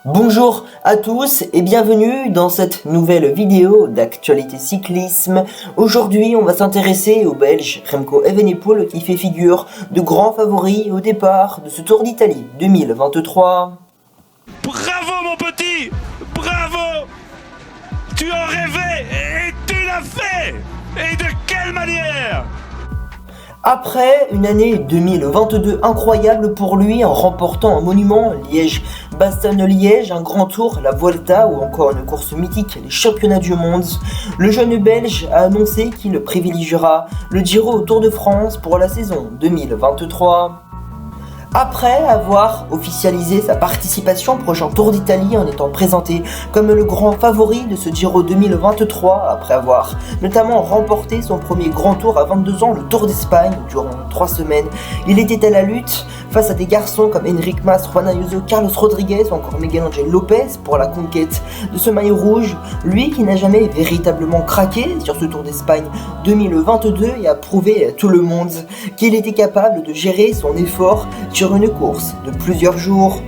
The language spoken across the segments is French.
Bonjour à tous et bienvenue dans cette nouvelle vidéo d'actualité cyclisme. Aujourd'hui, on va s'intéresser au Belge Remco Evenepoel qui fait figure de grand favori au départ de ce Tour d'Italie 2023. Bravo mon petit, bravo. Tu en rêvais et tu l'as fait. Et de quelle manière? Après une année 2022 incroyable pour lui en remportant un monument, Liège-Bastogne-Liège, un grand tour, la Vuelta ou encore une course mythique, les championnats du monde, le jeune Belge a annoncé qu'il privilégiera le Giro au Tour de France pour la saison 2023. Après avoir officialisé sa participation au prochain Tour d'Italie en étant présenté comme le grand favori de ce Giro 2023, après avoir notamment remporté son premier grand tour à 22 ans, le Tour d'Espagne, durant 3 semaines, il était à la lutte face à des garçons comme Enric Mas, Juan Ayuso, Carlos Rodriguez ou encore Miguel Angel Lopez pour la conquête de ce maillot rouge, lui qui n'a jamais véritablement craqué sur ce Tour d'Espagne 2022 et a prouvé à tout le monde qu'il était capable de gérer son effort sur une course de plusieurs jours.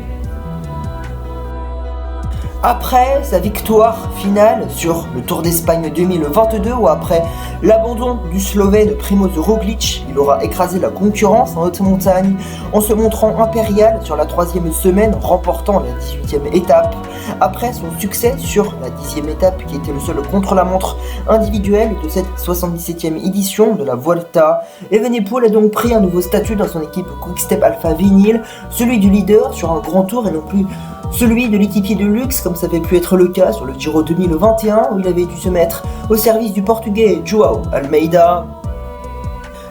Après sa victoire finale sur le Tour d'Espagne 2022 ou après l'abandon du Slovène Primož Roglič, il aura écrasé la concurrence en haute montagne en se montrant impérial sur la 3e semaine, remportant la 18e étape. Après son succès sur la 10e étape qui était le seul contre-la-montre individuel de cette 77e édition de la Vuelta, Evenepoel a donc pris un nouveau statut dans son équipe Quick-Step Alpha Vinyl, celui du leader sur un grand tour et non plus celui de l'équipier de luxe comme ça avait pu être le cas sur le Giro 2021 où il avait dû se mettre au service du portugais João Almeida.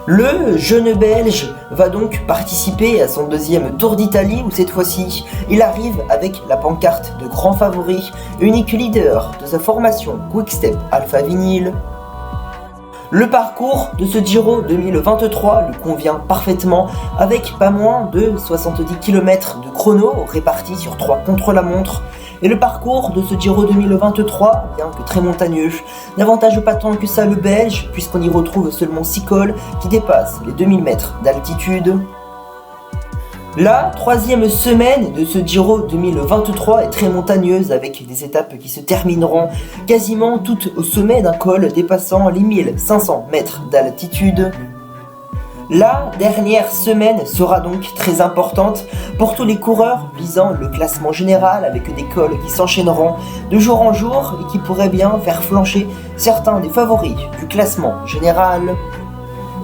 Le jeune Belge va donc participer à son deuxième Tour d'Italie où cette fois-ci il arrive avec la pancarte de grand favori, unique leader de sa formation Quick-Step Alpha Vinyl. Le parcours de ce Giro 2023 lui convient parfaitement avec pas moins de 70 km de chrono répartis sur 3 contre-la-montre. Et le parcours de ce Giro 2023, bien que très montagneux, n'avantage pas tant que ça le Belge puisqu'on y retrouve seulement 6 cols qui dépassent les 2000 mètres d'altitude. La 3e semaine de ce Giro 2023 est très montagneuse avec des étapes qui se termineront quasiment toutes au sommet d'un col dépassant les 1500 mètres d'altitude. La dernière semaine sera donc très importante pour tous les coureurs visant le classement général avec des cols qui s'enchaîneront de jour en jour et qui pourraient bien faire flancher certains des favoris du classement général.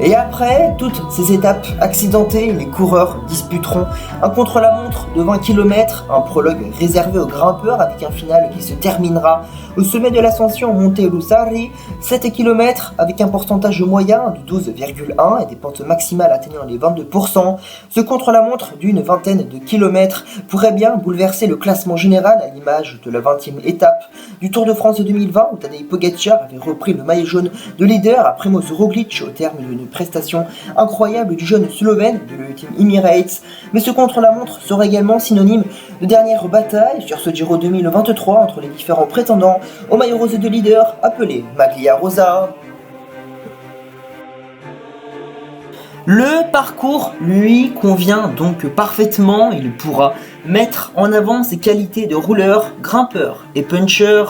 Et après toutes ces étapes accidentées, les coureurs disputeront un contre-la-montre de 20 km, un prologue réservé aux grimpeurs avec un final qui se terminera au sommet de l'ascension Monte Lussari, 7 km avec un pourcentage moyen de 12,1 et des pentes maximales atteignant les 22%. Ce contre-la-montre d'une vingtaine de kilomètres pourrait bien bouleverser le classement général à l'image de la 20e étape du Tour de France 2020 où Tadej Pogačar avait repris le maillot jaune de leader à Primož Roglič au terme d'une prestation incroyable du jeune Slovène de l'Team Emirates, mais ce contre-la-montre sera également synonyme de dernière bataille sur ce Giro 2023 entre les différents prétendants au maillot rose de leader appelé Maglia Rosa. Le parcours lui convient donc parfaitement, il pourra mettre en avant ses qualités de rouleur, grimpeur et puncher.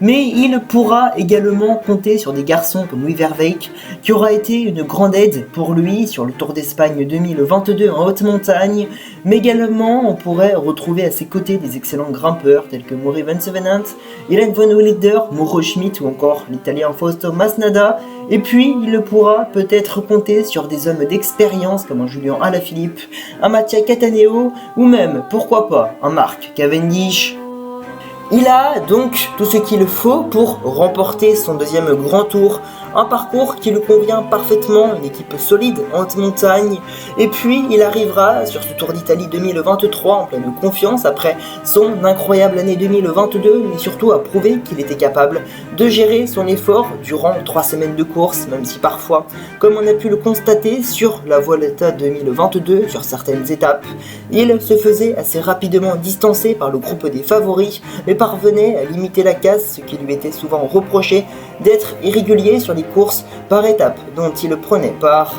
Mais il pourra également compter sur des garçons comme Louis Verweyck, qui aura été une grande aide pour lui sur le Tour d'Espagne 2022 en haute montagne, mais également on pourrait retrouver à ses côtés des excellents grimpeurs tels que Maury Van Sevenant, Hélène Von Holleder, Mauro Schmid ou encore l'italien Fausto Masnada, et puis il pourra peut-être compter sur des hommes d'expérience comme un Julian Alaphilippe, un Mattia Cataneo ou même, pourquoi pas, un Mark Cavendish. Il a donc tout ce qu'il faut pour remporter son deuxième grand tour, un parcours qui lui convient parfaitement, une équipe solide en haute montagne, et puis il arrivera sur ce Tour d'Italie 2023 en pleine confiance après son incroyable année 2022, mais surtout à prouver qu'il était capable de gérer son effort durant 3 semaines de course, même si parfois, comme on a pu le constater sur la Vuelta 2022, sur certaines étapes, il se faisait assez rapidement distancer par le groupe des favoris, mais parvenait à limiter la casse, ce qui lui était souvent reproché d'être irrégulier sur les courses par étapes dont il prenait part.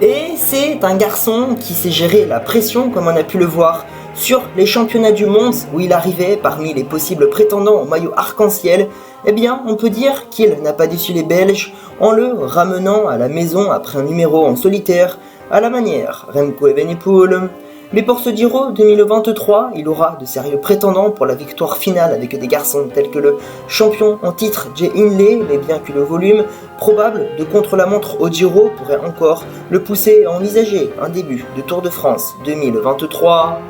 Et c'est un garçon qui sait gérer la pression comme on a pu le voir Sur les championnats du monde où il arrivait parmi les possibles prétendants au maillot arc-en-ciel, eh bien on peut dire qu'il n'a pas déçu les Belges en le ramenant à la maison après un numéro en solitaire à la manière Remco Evenepoel. Mais pour ce Giro 2023, il aura de sérieux prétendants pour la victoire finale avec des garçons tels que le champion en titre Jay Hindley, mais bien que le volume probable de contre-la-montre au Giro pourrait encore le pousser à envisager un début de Tour de France 2023.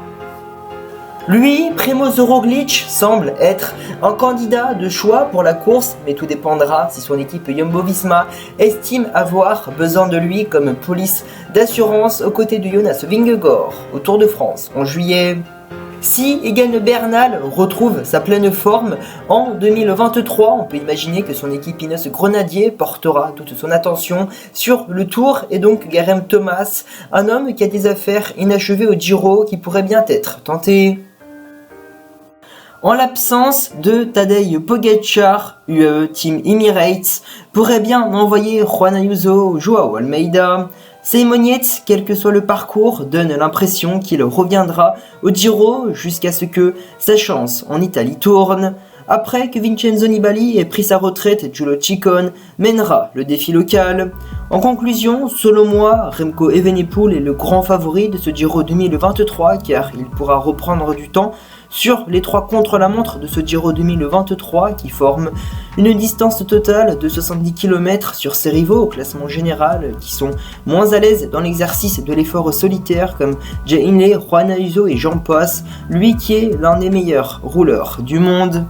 Lui, Primož Roglič, semble être un candidat de choix pour la course, mais tout dépendra si son équipe Jumbo-Visma estime avoir besoin de lui comme police d'assurance aux côtés de Jonas Vingegaard au Tour de France en juillet. Si Egan Bernal retrouve sa pleine forme en 2023, on peut imaginer que son équipe Ineos Grenadier portera toute son attention sur le Tour et donc Geraint Thomas, un homme qui a des affaires inachevées au Giro qui pourrait bien être tenté. En l'absence de Tadej Pogačar, UAE Team Emirates pourrait bien envoyer Juan Ayuso ou Joao Almeida. Simon Yates, quel que soit le parcours, donne l'impression qu'il reviendra au Giro jusqu'à ce que sa chance en Italie tourne. Après que Vincenzo Nibali ait pris sa retraite, Giulio Ciccone mènera le défi local. En conclusion, selon moi, Remco Evenepoel est le grand favori de ce Giro 2023 car il pourra reprendre du temps sur les 3 contre-la-montre de ce Giro 2023 qui forment une distance totale de 70 km sur ses rivaux au classement général qui sont moins à l'aise dans l'exercice de l'effort solitaire comme Jay Hindley, Juan Ayuso et j'en passe, lui qui est l'un des meilleurs rouleurs du monde.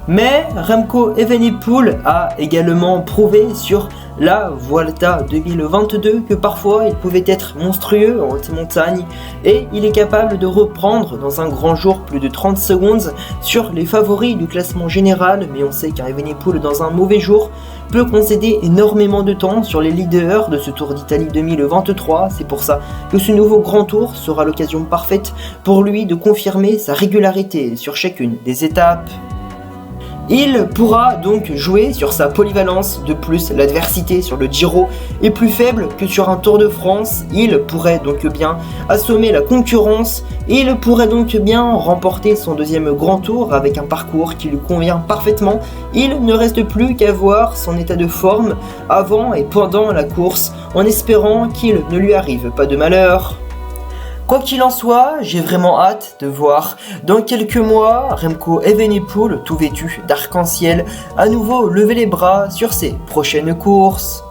Mais Remco Evenepoel a également prouvé sur la Vuelta 2022 que parfois il pouvait être monstrueux en haute montagne et il est capable de reprendre dans un grand jour plus de 30 secondes sur les favoris du classement général, mais on sait qu'un Evenepoel dans un mauvais jour peut concéder énormément de temps sur les leaders de ce Tour d'Italie 2023, c'est pour ça que ce nouveau grand tour sera l'occasion parfaite pour lui de confirmer sa régularité sur chacune des étapes. Il pourra donc jouer sur sa polyvalence, de plus l'adversité sur le Giro est plus faible que sur un Tour de France, il pourrait donc bien assommer la concurrence, il pourrait donc bien remporter son deuxième grand tour avec un parcours qui lui convient parfaitement, il ne reste plus qu'à voir son état de forme avant et pendant la course en espérant qu'il ne lui arrive pas de malheur. Quoi qu'il en soit, j'ai vraiment hâte de voir dans quelques mois Remco Evenepoel, tout vêtu d'arc-en-ciel, à nouveau lever les bras sur ses prochaines courses.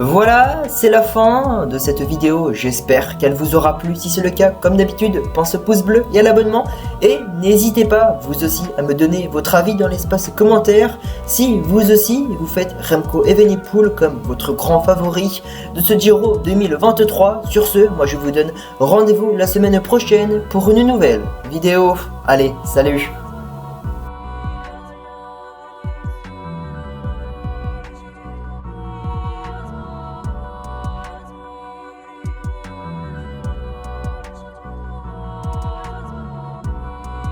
Voilà, c'est la fin de cette vidéo, j'espère qu'elle vous aura plu. Si c'est le cas, comme d'habitude, pense au pouce bleu et à l'abonnement. Et n'hésitez pas, vous aussi, à me donner votre avis dans l'espace commentaire. Si vous aussi, vous faites Remco Evenepoel comme votre grand favori de ce Giro 2023. Sur ce, moi je vous donne rendez-vous la semaine prochaine pour une nouvelle vidéo. Allez, salut!